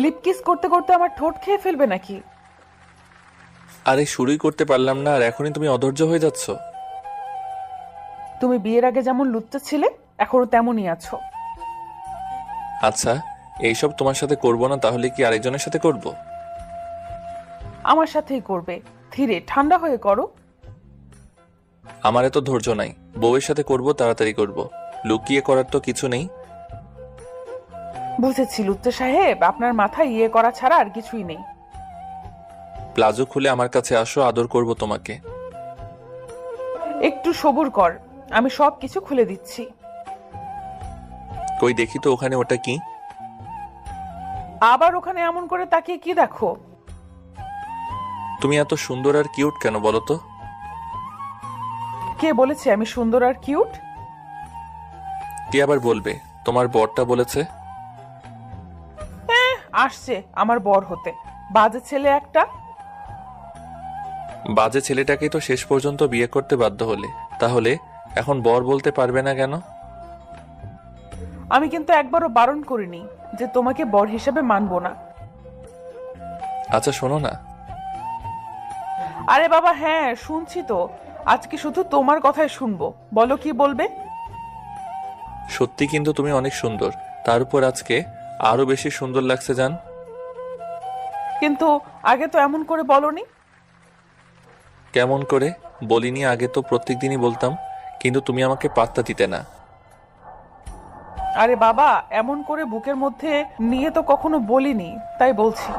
Lip kiss করতে করতে আমার ঠোঁট খেয়ে ফেলবে নাকি? আরে শুরুই করতে পারলাম না আর এখনই তুমি অধৈর্য হয়ে যাচ্ছ। তুমি বিয়ের আগে যেমন লুচ্চা ছিলে, এখনো তেমনই আছো। আচ্ছা, এইসব তোমার সাথে করব না তাহলে কি আরেকজনের সাথে করব? আমার সাথেই করবে। ধীরে ঠান্ডা হয়ে করো। আমার এত ধৈর্য নাই। বউয়ের সাথে করব, তাড়াতাড়ি করব। লুকিয়ে করার তো কিছু নেই। বুঝেছি লুচ্চা সাহেব, আপনার মাথায় ইয়ে করা ছাড়া আর কিছুই নেই। প্লাজো খুলে আমার কাছে আসো, আদর করব তোমাকে। একটু সবুর কর, আমি সব কিছু খুলে দিচ্ছি। কই দেখি তো ওখানে, ওটা কি? আবার ওখানে এমন করে তাকিয়ে কি দেখো? তুমি এত সুন্দর আর কিউট কেন বলো তো? কে বলেছে আমি সুন্দর আর কিউট? কে আবার বলবে? তোমার বরটা বলেছে। আসছে আমার বর হতে, বাজে ছেলে একটা। বাজে ছেলেটাকেই তো শেষ পর্যন্ত বিয়ে করতে বাধ্য হলে, তাহলে এখন বর বলতে পারবে না কেন? আমি কিন্তু একবারও বারণ করিনি যে তোমাকে বর হিসেবে মানবো না। আচ্ছা শোনো না। আরে বাবা হ্যাঁ শুনছি তো, আজকে শুধু তোমার কথাই শুনবো, বলো কি বলবে। সত্যি কিন্তু তুমি অনেক সুন্দর, তার উপর আজকে আরো বেশি সুন্দর লাগছে জান। কিন্তু আগে তো এমন করে বলনি। কেমন করে বলিনি? আগে তো প্রত্যেক দিনই বলতাম, কিন্তু তুমি আমাকে পাত্তা দিতে না। আরে বাবা এমন করে বুকের মধ্যে নিয়ে তো কখনো বলিনি, তাই বলছি।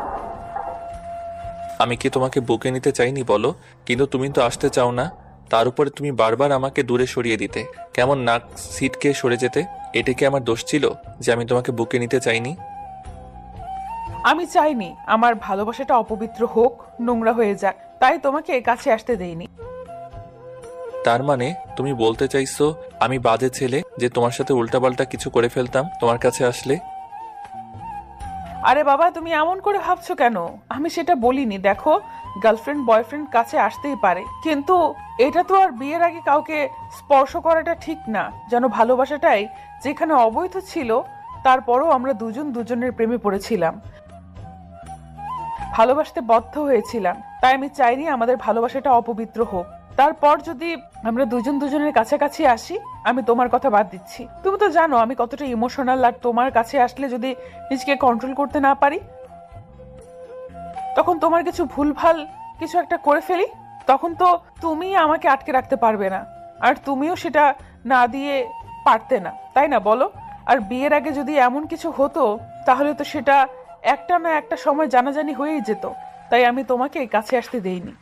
আমি কি তোমাকে বুকে নিতে চাইনি বলো? কিন্তু তুমি তো আসতে চাও না। তার উপরে তুমি বারবার আমাকে দূরে সরিয়ে দিতে, কেমন নাক সিটকে সরে যেতে। এটা কি আমার দোষ ছিল যে আমি তোমাকে বুকে নিতে চাইনি? আমি চাইনি আমার ভালোবাসাটা অপবিত্র হোক, নোংরা হয়ে যাক, তাই তোমাকে কাছে আসতে দেইনি। তার মানে তুমি বলতে চাইছো আমি বাজে ছেলে, যে তোমার সাথে উল্টাপাল্টা কিছু করে ফেলতাম তোমার কাছে আসলে? আরে বাবা তুমি এমন করে ভাবছো কেন? আমি সেটা বলিনি। দেখো, গার্লফ্রেন্ড বয়ফ্রেন্ড কাছে আসতেই পারে, কিন্তু এটা তো আর বিয়ের আগে কাউকে স্পর্শ করাটা ঠিক না। যেন ভালোবাসাটাই যেখানে অবৈধ ছিল, তারপরও আমরা দুজন দুজনের প্রেমে পড়েছিলাম, ভালোবাসতে বদ্ধ হয়েছিলাম। তাই আমি চাইনি আমাদের ভালোবাসাটা অপবিত্র হোক। তারপর যদি আমরা দুজন দুজনের কাছাকাছি আসি, আমি তোমার কথা বাদ দিচ্ছি, তুমি তো জানো আমি কতটা ইমোশনাল, আর তোমার কাছে আসলে যদি নিজেকে কন্ট্রোল করতে না পারি, তখন তোমার কিছু ভুলভাল কিছু একটা করে ফেলি, তখন তো তুমি আমাকে আটকে রাখতে পারবে না, আর তুমিও সেটা না দিয়ে পারতে না, তাই না বলো? আর বিয়ের আগে যদি এমন কিছু হতো, তাহলে তো সেটা একটা না একটা সময় জানাজানি হয়েই যেত। তাই আমি তোমাকে কাছে আসতে দেইনি।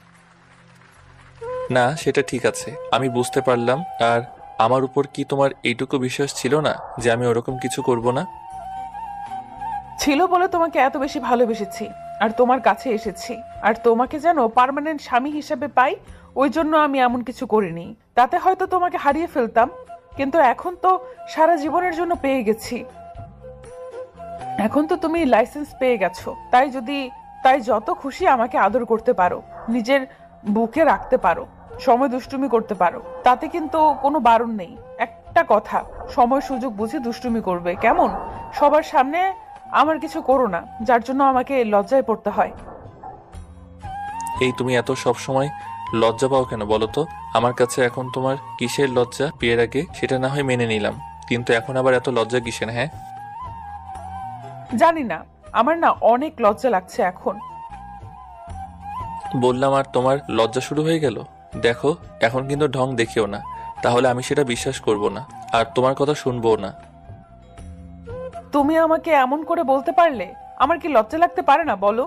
না সেটা ঠিক আছে, আমি বুঝতে পারলাম। আর আমার উপর কি তোমার এইটুকু বিশ্বাস ছিল না যে আমি ওরকম কিছু করব না? ছিল বলে তোমাকে এত বেশি ভালোবেসেছি, আর তোমার কাছে এসেছি, আর তোমাকে যেন পার্মানেন্ট স্বামী হিসেবে পাই, ওই জন্য আমি এমন কিছু করিনি। তাতে হয়তো তোমাকে হারিয়ে ফেলতাম, কিন্তু এখন তো সারা জীবনের জন্য পেয়ে গেছি। এখন তো তুমি লাইসেন্স পেয়ে গেছো, তাই যত খুশি আমাকে আদর করতে পারো, নিজের বুকে রাখতে পারো, সময় দুষ্টুমি করতে পারো, তাতে কিন্তু কোনো বারণ নেই। একটা কথা, সময় সুযোগ বুঝে দুষ্টুমি করবে, কেমন? সবার সামনে আমার কিছু করো না, যার জন্য আমাকে লজ্জায় পড়তে হয়। এই তুমি এত সব সময় লজ্জা পাও কেন বলো তো? আমার কাছে এখন তোমার কিসের লজ্জা? বিয়ের আগে সেটা না হয় মেনে নিলাম, কিন্তু এখন আবার এত লজ্জা কিসের? হ্যাঁ জানি না, আমার না অনেক লজ্জা লাগছে এখন। বললাম আর তোমার লজ্জা শুরু হয়ে গেল। দেখো এখন কিন্তু ঢং দেখিও না, তাহলে আমি সেটা বিশ্বাস করব না, আর তোমার কথা শুনবো না। তুমি আমাকে এমন করে বলতে পারলে আমার কি লজ্জা লাগতে পারে না বলো?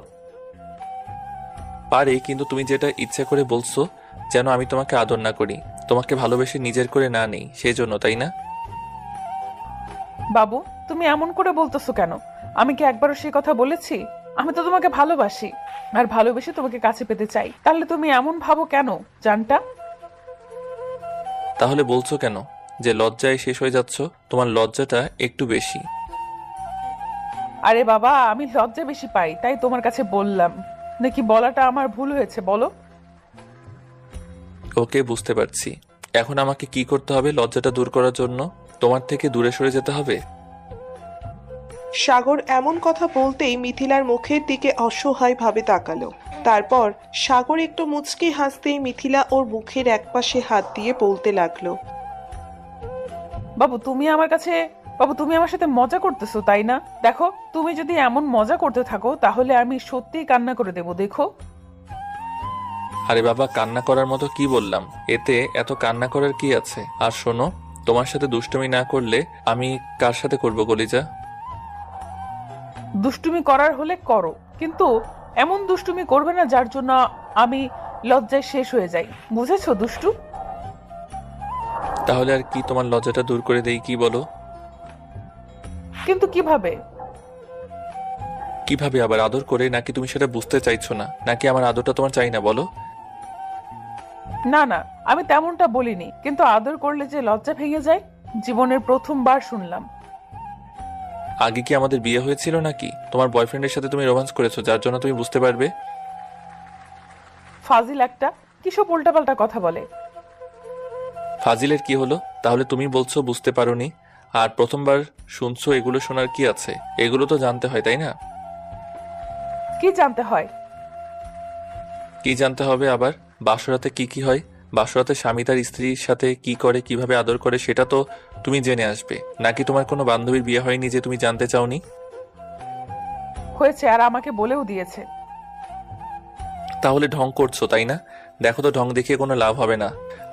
পারে, কিন্তু তুমি যেটা ইচ্ছা করে বলছো, যেন আমি তোমাকে আদর না করি, তোমাকে ভালোবেসে নিজের করে না নেই, সেই জন্য, তাই না? বাবু তুমি এমন করে বলতেছো কেন? আমি কি একবারও সেই কথা বলেছি? আমি তো তোমাকে ভালোবাসি, আর ভালোবেসে তোমাকে কাছে পেতে চাই, তাহলে তুমি এমন ভাবো কেন জানটা? তাহলে বলছো কেন যে লজ্জায় শেষ হয়ে যাচ্ছ? তোমার লজ্জাটা একটু বেশি। আরে বাবা আমি লজ্জা বেশি পাই তাই তোমার কাছে বললাম, নাকি বলাটা আমার ভুল হয়েছে বলো? ওকে, বুঝতে পারছি। এখন আমাকে কি করতে হবে লজ্জাটা দূর করার জন্য? তোমার থেকে দূরে সরে যেতে হবে? সাগর এমন কথা বলতেই মিথিলার মুখের দিকে অসহায়ভাবে তাকালো। তারপর সাগর একটু মুচকি হাসতেই মিথিলা ওর মুখের একপাশে হাত দিয়ে বলতে লাগলো, বাবু তুমি আমার সাথে মজা করতেছো তাই না? দেখো, তুমি যদি এমন মজা করতে থাকো তাহলে আমি সত্যিই কান্না করে দেবো, দেখো। আরে বাবা, কান্না করার মতো কি বললাম? এতে এত কান্না করার কি আছে? আর শোনো, তোমার সাথে দুষ্টুমি না করলে আমি কার সাথে করবো কলিজা? দুষ্টুমি করার হলে করো, কিন্তু এমন দুষ্টুমি করবে না যার জন্য আমি লজ্জায় শেষ হয়ে যাই, বুঝেছো দুষ্টু? তাহলে আর কি তোমার লজ্জাটা দূর করে দেই, কি বলো? কিন্তু কিভাবে? কিভাবে আবার? আদর করে? নাকি তুমি সেটা বুঝতে চাইছো না? নাকি আমার আদরটা তোমার চাই না, বলো? না না, আমি তেমনটা বলিনি, কিন্তু আদর করলে যে লজ্জা ভেঙে যায়, জীবনের প্রথমবার শুনলাম। আগে কি আমাদের বিয়ে হয়েছিল নাকি? তোমার বয়ফ্রেন্ডের সাথে তুমি রোম্যান্স করেছো যার জন্য তুমি বুঝতে পারবে। ফাজিল একটা, কিসব উল্টাপাল্টা কথা বলে। ফাজিলের কি হলো? তাহলে তুমি বলছো বুঝতে পারোনি, আর প্রথমবার শুনছো, এগুলো শোনার কি আছে? এগুলো তো জানতে হয়, তাই না? কি জানতে হয়? কি জানতে হবে আবার? বাসরাতে কি কি হয়, বাসরাতে স্বামী তার স্ত্রীর সাথে কি করে, কিভাবে আদর করে, সেটা তো তুমি জেনে আসবে। নাকি তোমার কোনো বান্ধবীর বিয়ে হয়নি যে তুমি জানতে চাওনি? হয়েছে, আর আমাকে বলেও দিয়েছে। তাহলে ঢং করছো, তাই না? দেখো তো, ঢং দেখিয়ে কোনো লাভ হবে না।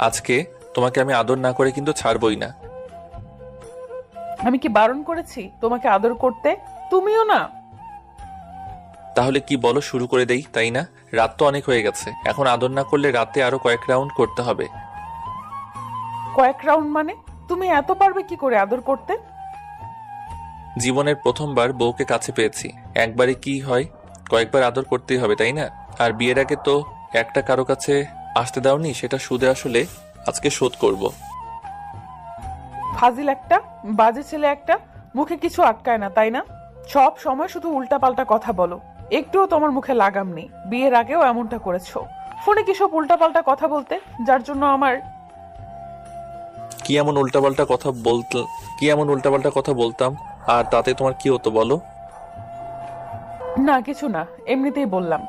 আজকে তোমাকে আমি আদর না করে কিন্তু ছাড়বই না। আমি কি বারণ করেছি তোমাকে আদর করতে? তুমিও না। তাহলে কি বলো, শুরু করে দেই, তাই না? রাত তো অনেক হয়ে গেছে, এখন আদর না করলে রাতে আরো কয়েক রাউন্ড করতে হবে। কয়েক রাউন্ড মানে? তুমি এত পারবে কি করে আদর করতে? জীবনের প্রথমবার বউকে কাছে পেয়েছি, একবারে কি হয়, কয়েকবার আদর করতেই হবে, তাই না? আর বিয়ের আগে তো একটা কারো কাছে আসতে দাওনি, সেটা সুদে আসলে আজকে শোধ করব। ফাজিল একটা, বাজে ছেলে একটা, মুখে কিছু আটকায় না তাই না? সব সময় শুধু উল্টাপাল্টা কথা বলো, একটুও তোমার মুখে লাগাম নেই। বিয়ের আগেও এমনটা করেছো, ফোনে কিসব উল্টাপাল্টা কথা বলতে, যার জন্য আমার। কি এমন উল্টাপাল্টা কথা বলতাম, আর তাতে তোমার কি হতো বলো? না কিছু না, এমনিতেই বললাম।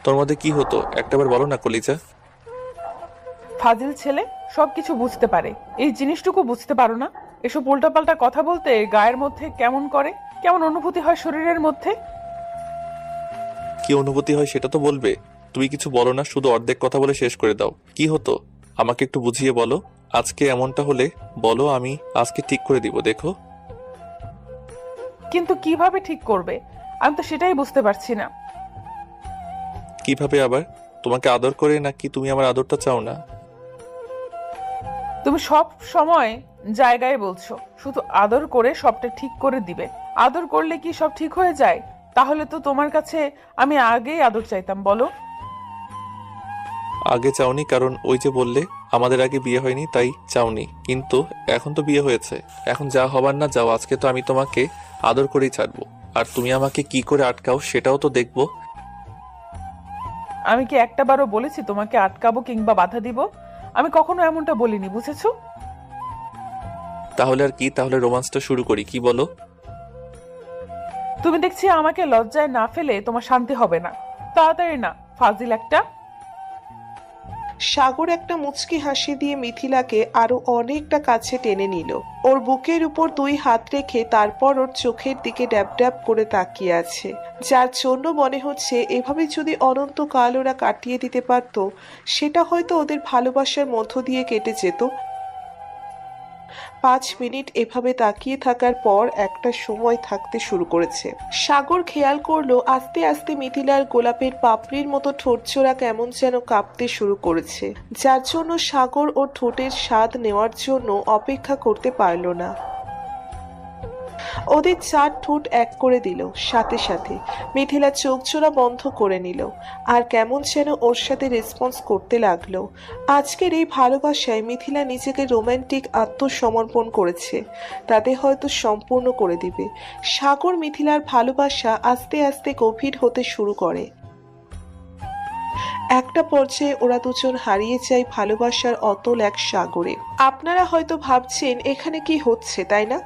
তোর মধ্যে কি হতো একটাবার বলো না কলিজা। ফাজিল ছেলে, সবকিছু বুঝতে পারে, এই জিনিসটুকু বুঝতে পারো না? এসব উল্টাপাল্টা কথা বলতে গায়ের মধ্যে কেমন করে, কেমন অনুভূতি হয় শরীরের মধ্যে। কি অনুভূতি হয় সেটা তো বলবে। তুমি কিছু বলো না, শুধু অর্ধেক কথা বলে শেষ করে দাও। কি হতো আমাকে একটু বুঝিয়ে বলো। আজকে এমনটা হলে বলো, আমি আজকে ঠিক করে দিব, দেখো। কিন্তু কিভাবে ঠিক করবে, আমি তো সেটাই বুঝতে পারছি না। কিভাবে আবার? তোমাকে আদর করে, নাকি তুমি আমার আদরটা চাও না? তুমি সব সময় জায়গায় বলছো শুধু আদর করে সবটা ঠিক করে দিবে। আদর করলে কি সব ঠিক হয়ে যায়? তাহলে তো তোমার কাছে আমি আগেই আদর চাইতাম, বলো। আগে চাওনি কারণ ওই যে বললে আমাদের আগে বিয়ে হয়নি, তাই চাওনি। কিন্তু এখন তো বিয়ে হয়েছে, এখন যা হবার না যাও। আজকে তো আমি তোমাকে আদর করেই ছাড়বো, আর তুমি আমাকে কি করে আটকাও সেটাও তো দেখবো। আমি কি একটাবারও বলেছি তোমাকে আটকাবো কিংবা বাধা দিব? আমি কখনো এমনটা বলিনি, বুঝেছো? তাহলে আর কি? তাহলে রোমান্সটা শুরু করি, কি বলো? তুমি দেখছি আমাকে লজ্জায় না ফেলে তোমার শান্তি হবে না। তাড়াতাড়ি না, ফাজিল একটা। সাগর একটা মুচকি হাসি দিয়ে মিথিলাকে আরো অনেকটা কাছে টেনে নিল। ওর বুকের উপর দুই হাত রেখে তারপর ওর চোখের দিকে ড্যাব ড্যাব করে তাকিয়ে আছে, যার জন্য মনে হচ্ছে এভাবে যদি অনন্তকাল ওরা কাটিয়ে দিতে পারত, সেটা হয়তো ওদের ভালোবাসার মধ্য দিয়ে কেটে যেত। 5 মিনিট এভাবে তাকিয়ে থাকার পর একটা সময় থাকতে শুরু করেছে। সাগর খেয়াল করলো আস্তে আস্তে মিথিলার গোলাপের পাপড়ির মতো ঠোঁটজোড়া কেমন যেন কাঁপতে শুরু করেছে, যার জন্য সাগর ওর ঠোঁটের স্বাদ নেওয়ার জন্য অপেক্ষা করতে পারল না। ওদের 4 ঠোঁট এক করে দিল, সাথে সাথে মিথিলা চোখ জোড়া বন্ধ করে নিল আর কেমন যেন ওর সাথে রেসপন্স করতে লাগলো। আজকের এই ভালোবাসায় মিথিলা নিজেকে রোমান্টিক আত্মসমর্পণ করেছে, তাতে হয়তো সম্পূর্ণ করে দিবে। সাগর মিথিলার ভালোবাসা আস্তে আস্তে গভীর হতে শুরু করে। একটা পর্যায়ে ওরা দুজন হারিয়ে যায় ভালোবাসার অতল এক সাগরে। আপনারা হয়তো ভাবছেন এখানে কি হচ্ছে, তাই না?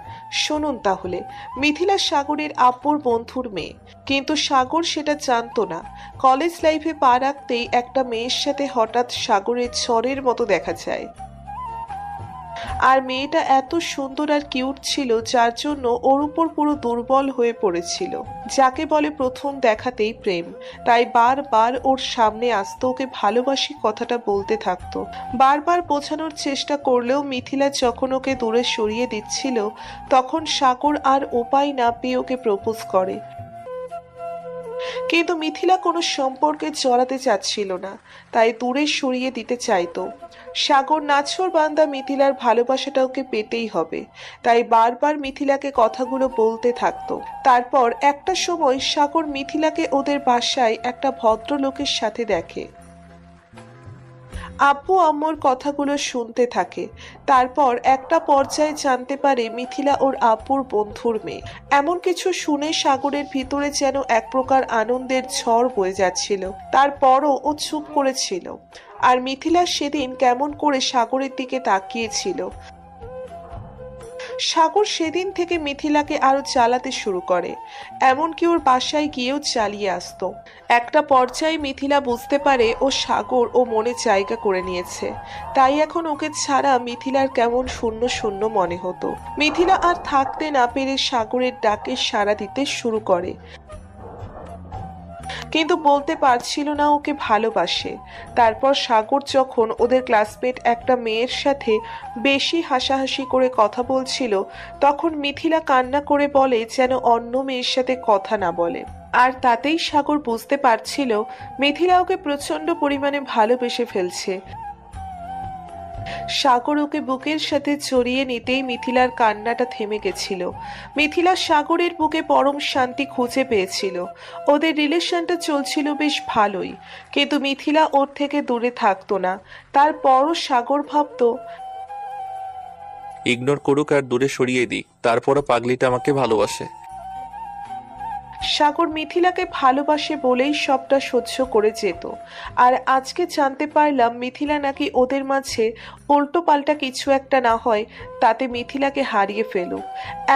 শুনুন তাহলে, মিথিলা সাগরের আব্বুর বন্ধুর মেয়ে, কিন্তু সাগর সেটা জানতো না। কলেজ লাইফে পা রাখতেই একটা মেয়ের সাথে হঠাৎ সাগরের ঝড়ের মতো দেখা যায়। আর মেয়েটা এত সুন্দর আর কিউট ছিল যার জন্য ওর উপর পুরো দুর্বল হয়ে পড়েছিল, যাকে বলে প্রথম দেখাতেই প্রেম। তাই বারবার ওর সামনে আসতো, ওকে ভালোবাসি কথাটা বলতে থাকতো। বারবার বোঝানোর চেষ্টা করলেও মিথিলা যখন ওকে দূরে সরিয়ে দিচ্ছিল, তখন সাগর আর উপায় না পেয়ে ওকে প্রপোজ করে। কিন্তু মিথিলা কোনো সম্পর্কে জড়াতে চাচ্ছিল না, তাই দূরে সরিয়ে দিতে চাইতো। সাগর নাছোড় বান্দা, মিথিলার ভালোবাসাটা ওকে পেতেই হবে, তাই বারবার মিথিলাকে কথাগুলো বলতে থাকতো। তারপর একটা সময় সাগর মিথিলাকে ওদের বাসায় একটা ভদ্রলোকের সাথে দেখে। আব্বু আম্মুর কথাগুলো শুনতে থাকে। তারপর একটা পর্যায়ে জানতে পারে মিথিলা ওর আব্বুর বন্ধুর মেয়ে। এমন কিছু শুনে সাগরের ভিতরে যেন এক প্রকার আনন্দের ঝড় বয়ে যাচ্ছিল। তারপরও ও চুপ করেছিল। আর মিথিলা সেদিন কেমন করে সাগরের দিকে তাকিয়েছিল। সাগর সেদিন থেকে মিথিলাকে আরো জ্বালাতে শুরু করে, এমনকি ওর বাসায় গিয়েও চালিয়ে আসতো। একটা পর্যায়ে মিথিলা বুঝতে পারে ও সাগর ও মনে জায়গা করে নিয়েছে, তাই এখন ওকে ছাড়া মিথিলার কেমন শূন্য শূন্য মনে হতো। মিথিলা আর থাকতে না পেরে সাগরের ডাকে সাড়া দিতে শুরু করে, কিন্তু বলতে পারছিল না ওকে ভালোবাসে। তারপর সাগর যখন ওদের ক্লাসমেট একটা মেয়ের সাথে বেশি হাসাহাসি করে কথা বলছিল, তখন মিথিলা কান্না করে বলে যেন অন্য মেয়ের সাথে কথা না বলে। আর তাতেই সাগর বুঝতে পারছিল মিথিলা ওকে প্রচন্ড পরিমাণে ভালোবেসে ফেলছে। সাগর ওকে বুকের সাথে জড়িয়ে নিতেই মিথিলার কান্নাটা থেমে গেছিল। মিথিলা সাগরের বুকে পরম শান্তি খুঁজে পেয়েছিল। ওদের রিলেশনটা চলছিল বেশ ভালোই, কিন্তু মিথিলা ওর থেকে দূরে থাকতো না। তারপরও সাগর ভাবতো ইগনোর করুক আর দূরে সরিয়ে দিক, তারপরও পাগলিটা আমাকে ভালোবাসে। সাগর মিথিলাকে ভালোবাসে বলেই সবটা সহ্য করে যেত। আর আজকে জানতে পারলাম মিথিলা নাকি ওদের মাঝে উল্টো পাল্টা কিছু একটা না হয় তাতে মিথিলাকে হারিয়ে ফেলুক,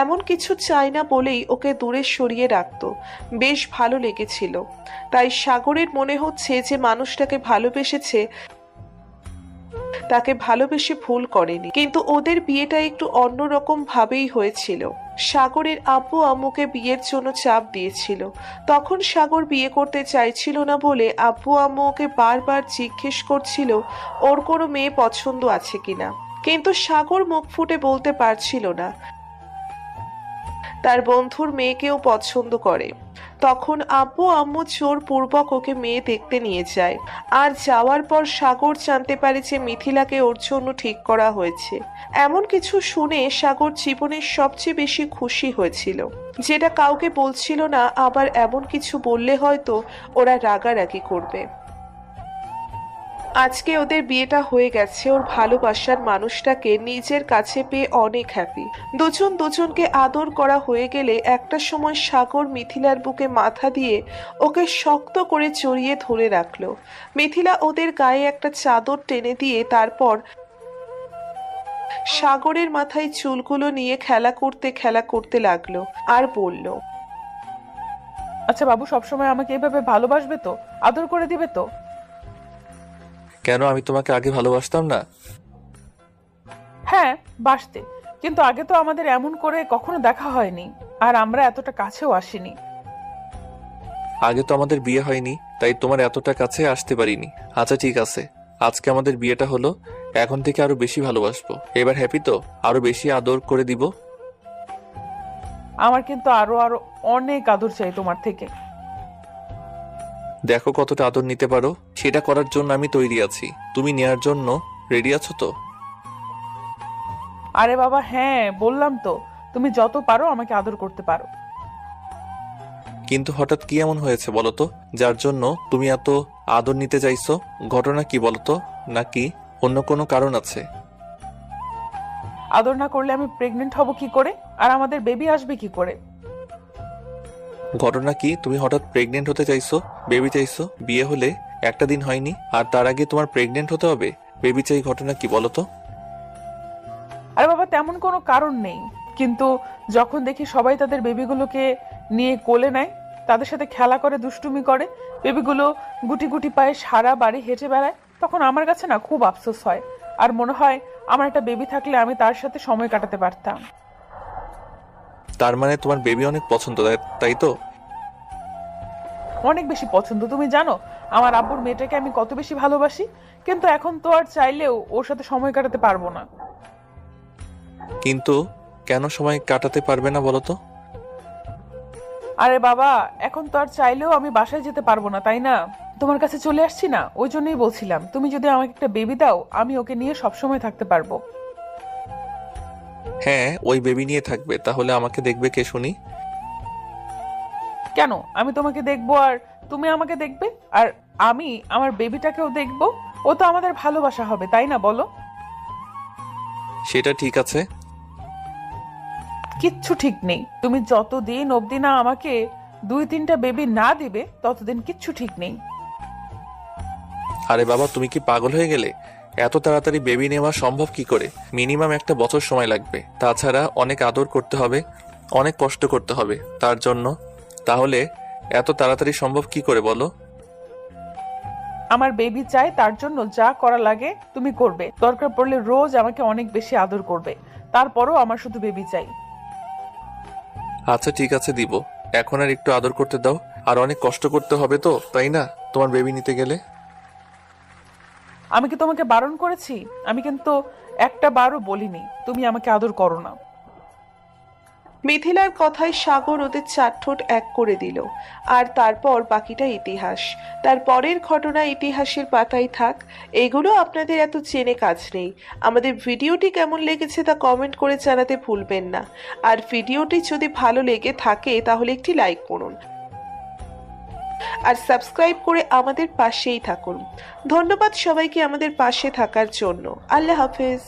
এমন কিছু চায় না বলেই ওকে দূরে সরিয়ে রাখতো। বেশ ভালো লেগেছিল। তাই সাগরের মনে হচ্ছে যে মানুষটাকে ভালোবেসেছে তাকে ভালোবেসে ভুল করেনি। কিন্তু ওদের বিয়েটা একটু অন্যরকম ভাবেই হয়েছিল। সাগরের আব্বু আম্মুকে বিয়ের জন্য চাপ দিয়েছিল। তখন সাগর বিয়ে করতে চাইছিল না বলে আব্বু আম্মু ওকে বারবার জিজ্ঞেস করছিল ওর কোনো মেয়ে পছন্দ আছে কিনা, কিন্তু সাগর মুখ ফুটে বলতে পারছিল না তার বন্ধুর মেয়েকেও পছন্দ করে। তখন আব্বু আম্মু জোর পূর্বক ওকে মেয়ে দেখতে নিয়ে যায়। আর যাওয়ার পর সাগর জানতে পারে যে মিথিলাকে ওর জন্য ঠিক করা হয়েছে। এমন কিছু শুনে সাগর জীবনের সবচেয়ে বেশি খুশি হয়েছিল, যেটা কাউকে বলছিল না। আবার এমন কিছু বললে হয়তো ওরা রাগারাগি করবে। আজকে ওদের বিয়েটা হয়ে গেছে। ওর ভালোবাসার মানুষটাকে নিজের কাছে পেয়ে অনেক হ্যাপি। দুজন দুজনকে আদর করা হয়ে গেলে একটা সময় সাগর মিথিলার বুকে মাথা দিয়ে ওকে শক্ত করে জড়িয়ে ধরে রাখলো। মিথিলা ওদের গায়ে একটা চাদর টেনে দিয়ে তারপর সাগরের মাথায় চুলগুলো নিয়ে খেলা করতে লাগলো আর বলল, আচ্ছা বাবু, সবসময় আমাকে এভাবে ভালোবাসবে তো, আদর করে দিবে তো? কেন, আমি তোমাকে আগে ভালোবাসতাম না? হ্যাঁ, বাসতে, কিন্তু আগে তো আমাদের এমন করে কখনো দেখা হয়নি, আর আমরা এতটা কাছেও আসিনি। আগে তো আমাদের বিয়ে হয়নি, তাই তোমার এতটা কাছে আসতে পারিনি। আচ্ছা ঠিক আছে, আজকে আমাদের বিয়েটা হলো, এখন থেকে আরো বেশি ভালোবাসবো। এবার হ্যাপি তো? আরো বেশি আদর করে দিব। আমার কিন্তু আরো আরো অনেক আদর চাই তোমার থেকে। দেখো কতটা আদর নিতে পারো, সেটা করার জন্য আমি তৈরি আছি। তুমি নেয়ার জন্য রেডি আছো তো? আরে বাবা হ্যাঁ, বললাম তো, তুমি যত পারো আমাকে আদর করতে পারো। কিন্তু হঠাৎ কি এমন হয়েছে বলো তো, যার জন্য তুমি এত আদর নিতে চাইছো? ঘটনা কি বলো তো? নাকি অন্য কোনো কারণ আছে? আদর না করলে আমি প্রেগনেন্ট হব কি করে, আর আমাদের বেবি আসবে কি করে? ঘটনা কি, তুমি হঠাৎ প্রেগনেন্ট হতে চাইছো, বেবি চাইছো? বিয়ে হলে একটা দিন হয়নি, আর তার আগে তোমার প্রেগনেন্ট হতে হবে, বেবি চাই? ঘটনা কি বলো তো? আরে বাবা তেমন কোনো কারণ নেই, কিন্তু যখন দেখি সবাই তাদের বেবিগুলোকে নিয়ে কোলে নেয়, তাদের সাথে খেলা করে, দুষ্টুমি করে, বেবিগুলো গুটি গুটি পায়ে সারা বাড়ি হেঁটে বেড়ায়, তখন আমার কাছে না খুব আফসোস হয়। আর মনে হয় আমার একটা বেবি থাকলে আমি তার সাথে সময় কাটাতে পারতাম। তার মানে তোমার বেবি অনেক পছন্দ, তাই তো? অনেক বেশি পছন্দ। তুমি জানো আমার আব্বুর মেয়েটাকে আমি কত বেশি ভালোবাসি, কিন্তু এখন তো আর চাইলেও ওর সাথে সময় কাটাতে পারবো না। কিন্তু কেন সময় কাটাতে পারবে না বলো তো? আরে বাবা, এখন তো আর চাইলেও আমি বাসায় যেতে পারবো না, তাই না? তোমার কাছে চলে আসছি না, ওই জন্যই বলছিলাম তুমি যদি আমাকে একটা বেবি দাও, আমি ওকে নিয়ে সবসময় থাকতে পারবো। হ্যাঁ, ওই বেবি নিয়ে থাকবে, তাহলে আমাকে দেখবে কে শুনি? কেন আমি তোমাকে দেখবো আর তুমি আমাকে দেখবে? আর আমি আমার বেবিটাকেও দেখবো। ও তো আমাদের ভালোবাসা হবে, তাই না বলো? সেটা ঠিক আছে। কিচ্ছু ঠিক নেই। তুমি যতদিন অবধি না আমাকে 2-3টা বেবি না দিবে, ততদিন কিচ্ছু ঠিক নেই। আরে বাবা, তুমি কি পাগল হয়ে গেলে? এত তাড়াতাড়ি বেবি নেওয়া সম্ভব কি করে? মিনিমাম 1 বছর সময় লাগবে। তাছাড়া অনেক আদর করতে হবে, অনেক কষ্ট করতে হবে তার জন্য। তাহলে এত তাড়াতাড়ি সম্ভব কি করে বলো? আমার বেবি চাই, তার জন্য যা করা লাগে তুমি করবে। দরকার পড়লে রোজ আমাকে অনেক বেশি আদর করবে। তারপরও আমার শুধু বেবি চাই। আচ্ছা ঠিক আছে, দিব। এখন আর একটু আদর করতে দাও। আর অনেক কষ্ট করতে হবে তো, তাই না, তোমার বেবি নিতে গেলে? আমি কি তোমাকে বারণ করেছি? আমি কিন্তু একটা বারও বলিনি তুমি আমাকে আদর করো না। মিথিলার কথায় সাগর ওদের 4 ঠোঁট এক করে দিল। আর তারপর বাকিটা ইতিহাস। তার পরের ঘটনা ইতিহাসের পাতায় থাক, এগুলো আপনাদের এত চেনে কাজ নেই। আমাদের ভিডিওটি কেমন লেগেছে তা কমেন্ট করে জানাতে ভুলবেন না। আর ভিডিওটি যদি ভালো লেগে থাকে তাহলে একটি লাইক করুন আর সাবস্ক্রাইব করে আমাদের পাশেই থাকুন। ধন্যবাদ সবাইকে আমাদের পাশে থাকার জন্য। আল্লাহ হাফেজ।